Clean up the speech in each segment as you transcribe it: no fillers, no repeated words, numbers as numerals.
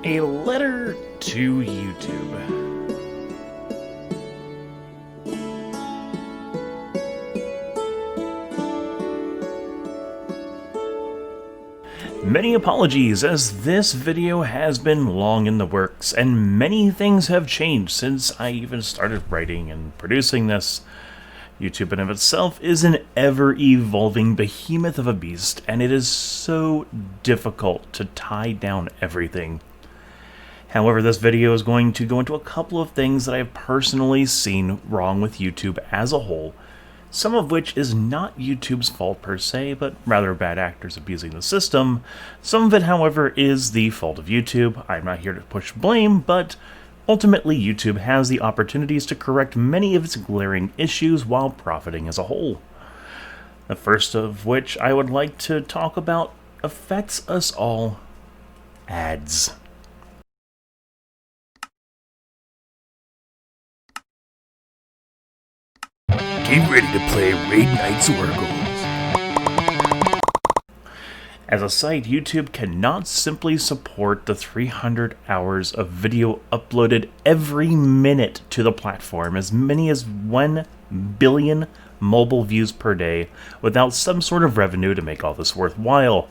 A letter to YouTube. Many apologies, as this video has been long in the works, and many things have changed since I even started writing and producing this. YouTube in of itself is an ever-evolving behemoth of a beast, and it is so difficult to tie down everything. However, this video is going to go into a couple of things that I have personally seen wrong with YouTube as a whole, some of which is not YouTube's fault per se, but rather bad actors abusing the system. Some of it, however, is the fault of YouTube. I'm not here to push blame, but ultimately YouTube has the opportunities to correct many of its glaring issues while profiting as a whole. The first of which I would like to talk about affects us all: ads. Get ready to play Raid Knight's Oracles. As a site, YouTube cannot simply support the 300 hours of video uploaded every minute to the platform, as many as 1 billion mobile views per day, without some sort of revenue to make all this worthwhile.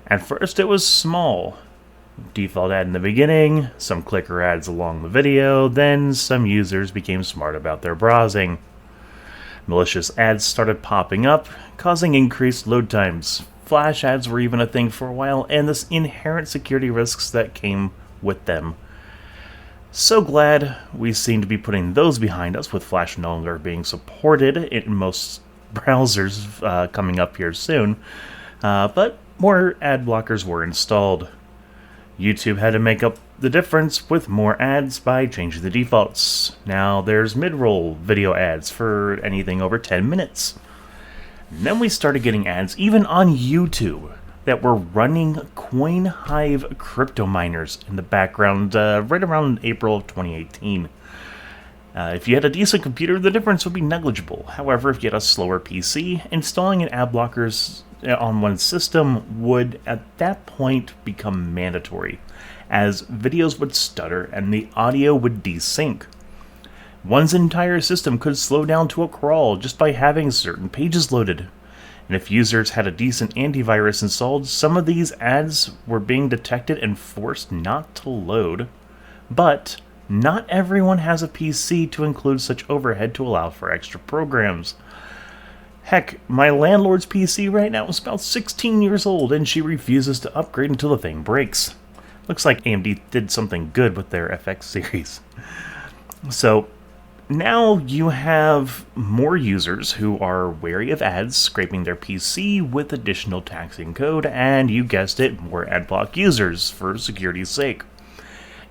At first it was small. Default ad in the beginning, some clicker ads along the video, then some users became smart about their browsing. Malicious ads started popping up, causing increased load times. Flash ads were even a thing for a while, and the inherent security risks that came with them. So glad we seem to be putting those behind us, with Flash no longer being supported in most browsers coming up here soon, but more ad blockers were installed. YouTube had to make up the difference with more ads by changing the defaults. Now there's mid-roll video ads for anything over 10 minutes. And then we started getting ads even on YouTube that were running CoinHive crypto miners in the background right around April of 2018. If you had a decent computer, the difference would be negligible. However, if you had a slower PC, installing an ad blockers on one system would at that point become mandatory, as videos would stutter and the audio would desync. One's entire system could slow down to a crawl just by having certain pages loaded. And if users had a decent antivirus installed, some of these ads were being detected and forced not to load. But not everyone has a PC to include such overhead to allow for extra programs. Heck, my landlord's PC right now is about 16 years old, and she refuses to upgrade until the thing breaks. Looks like AMD did something good with their FX series. So now you have more users who are wary of ads scraping their PC with additional taxing code, and you guessed it, more adblock users for security's sake.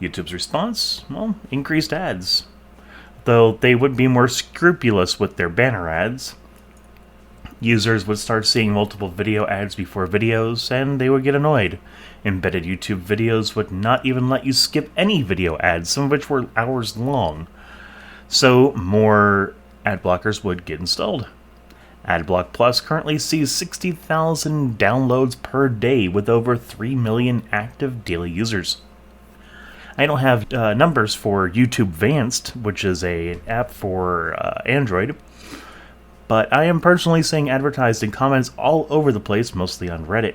YouTube's response? Well, increased ads. Though they would be more scrupulous with their banner ads. Users would start seeing multiple video ads before videos, and they would get annoyed. Embedded YouTube videos would not even let you skip any video ads, some of which were hours long. So more ad blockers would get installed. AdBlock Plus currently sees 60,000 downloads per day with over 3 million active daily users. I don't have numbers for YouTube Vanced, which is an app for Android, but I am personally seeing advertised in comments all over the place, mostly on Reddit.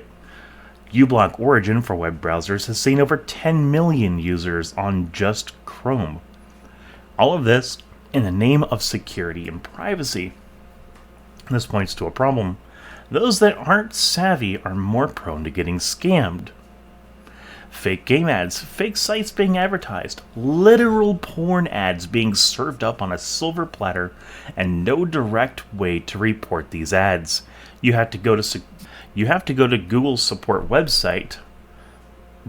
uBlock Origin for web browsers has seen over 10 million users on just Chrome. All of this in the name of security and privacy. This points to a problem. Those that aren't savvy are more prone to getting scammed. Fake game ads, fake sites being advertised, literal porn ads being served up on a silver platter, and no direct way to report these ads. You have to go to Google's support website,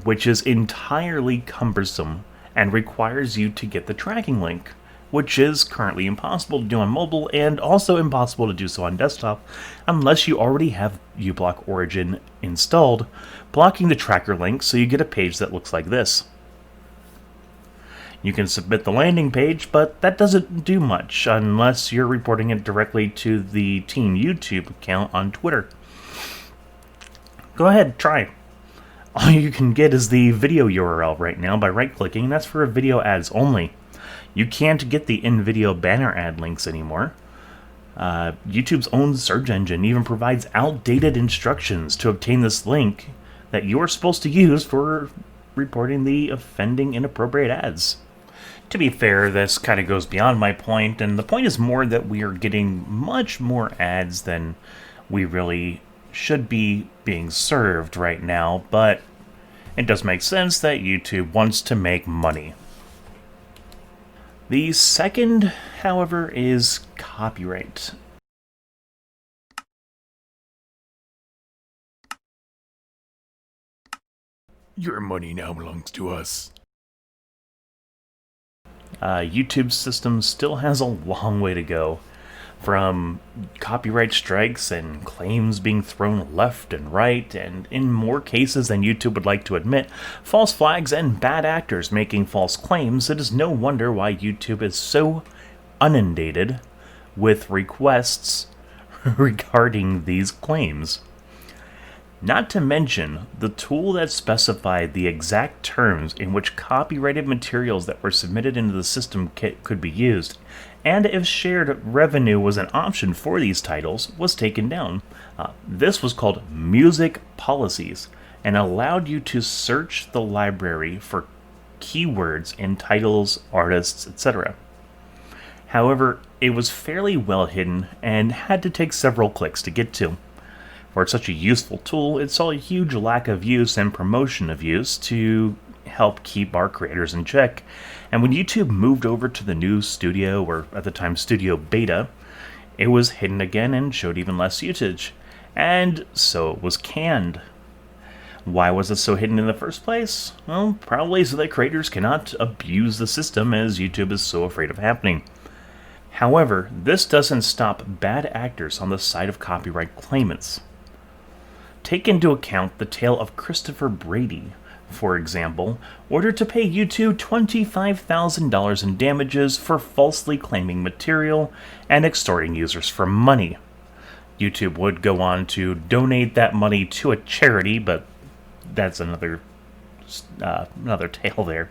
which is entirely cumbersome and requires you to get the tracking link, which is currently impossible to do on mobile and also impossible to do so on desktop unless you already have uBlock Origin installed, blocking the tracker link so you get a page that looks like this. You can submit the landing page, but that doesn't do much unless you're reporting it directly to the Team YouTube account on Twitter. Go ahead, try. All you can get is the video URL right now by right-clicking, and that's for video ads only. You can't get the in-video banner ad links anymore. YouTube's own search engine even provides outdated instructions to obtain this link that you're supposed to use for reporting the offending inappropriate ads. To be fair, this kind of goes beyond my point, and the point is more that we are getting much more ads than we really should be being served right now, but it does make sense that YouTube wants to make money. The second, however, is copyright. Your money now belongs to us. YouTube's system still has a long way to go, from copyright strikes and claims being thrown left and right, and in more cases than YouTube would like to admit, false flags and bad actors making false claims. It is no wonder why YouTube is so inundated with requests regarding these claims. Not to mention, the tool that specified the exact terms in which copyrighted materials that were submitted into the system could be used, and if shared revenue was an option for these titles, was taken down. This was called Music Policies, and allowed you to search the library for keywords in titles, artists, etc. However, it was fairly well hidden and had to take several clicks to get to. For such a useful tool, it saw a huge lack of use and promotion of use to help keep our creators in check. And when YouTube moved over to the new Studio, or at the time Studio Beta, it was hidden again and showed even less usage. And so it was canned. Why was it so hidden in the first place? Well, probably so that creators cannot abuse the system, as YouTube is so afraid of happening. However, this doesn't stop bad actors on the side of copyright claimants. Take into account the tale of Christopher Brady, for example, ordered to pay YouTube $25,000 in damages for falsely claiming material and extorting users for money. YouTube would go on to donate that money to a charity, but that's another tale there.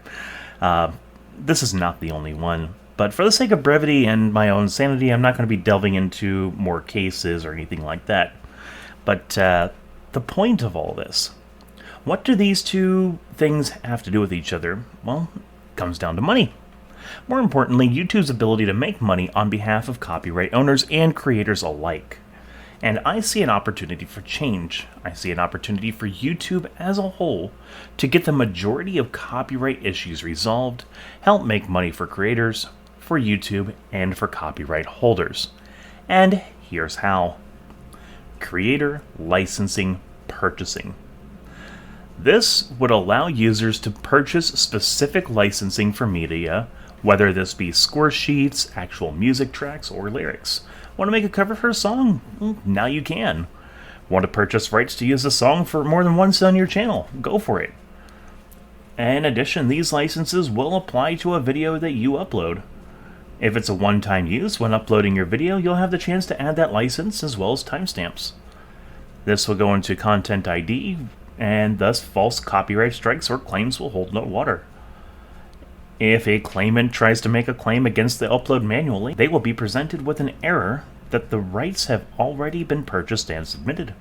This is not the only one. But for the sake of brevity and my own sanity, I'm not going to be delving into more cases or anything like that. But the point of all this, what do these two things have to do with each other? Well, it comes down to money. More importantly, YouTube's ability to make money on behalf of copyright owners and creators alike. And I see an opportunity for change. I see an opportunity for YouTube as a whole to get the majority of copyright issues resolved, help make money for creators, for YouTube, and for copyright holders. And here's how. Creator licensing purchasing. This would allow users to purchase specific licensing for media, whether this be score sheets, actual music tracks, or lyrics. Want to make a cover for a song? Well, now you can. Want to purchase rights to use a song for more than once on your channel? Go for it. In addition, these licenses will apply to a video that you upload. If it's a one-time use, when uploading your video, you'll have the chance to add that license as well as timestamps. This will go into Content ID, and thus false copyright strikes or claims will hold no water. If a claimant tries to make a claim against the upload manually, they will be presented with an error that the rights have already been purchased and submitted.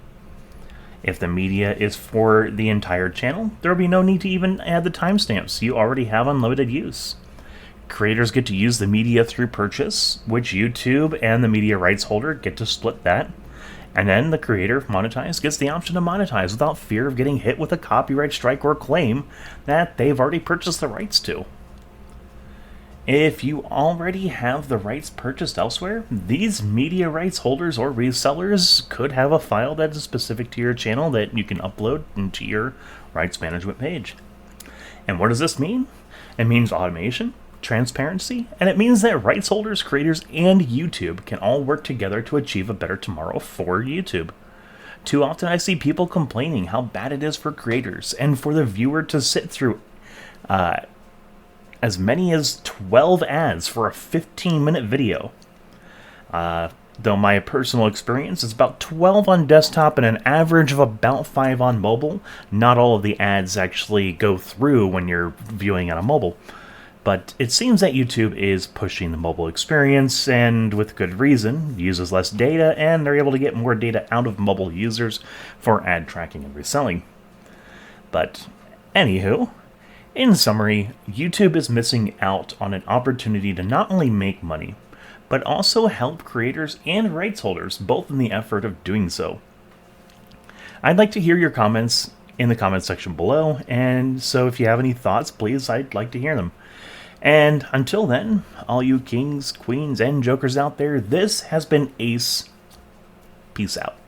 If the media is for the entire channel, there will be no need to even add the timestamps. You already have unlimited use. Creators get to use the media through purchase, which YouTube and the media rights holder get to split that. And then the creator, if monetized, gets the option to monetize without fear of getting hit with a copyright strike or claim that they've already purchased the rights to. If you already have the rights purchased elsewhere, these media rights holders or resellers could have a file that is specific to your channel that you can upload into your rights management page. And what does this mean? It means automation, transparency, and it means that rights holders, creators, and YouTube can all work together to achieve a better tomorrow for YouTube. Too often I see people complaining how bad it is for creators and for the viewer to sit through as many as 12 ads for a 15-minute video. though my personal experience is about 12 on desktop and an average of about 5 on mobile. Not all of the ads actually go through when you're viewing on a mobile. But it seems that YouTube is pushing the mobile experience, and with good reason, uses less data, and they're able to get more data out of mobile users for ad tracking and reselling. But anywho, in summary, YouTube is missing out on an opportunity to not only make money, but also help creators and rights holders, both in the effort of doing so. I'd like to hear your comments in the comments section below, and so if you have any thoughts, please, I'd like to hear them. And until then, all you kings, queens, and jokers out there, this has been Ace. Peace out.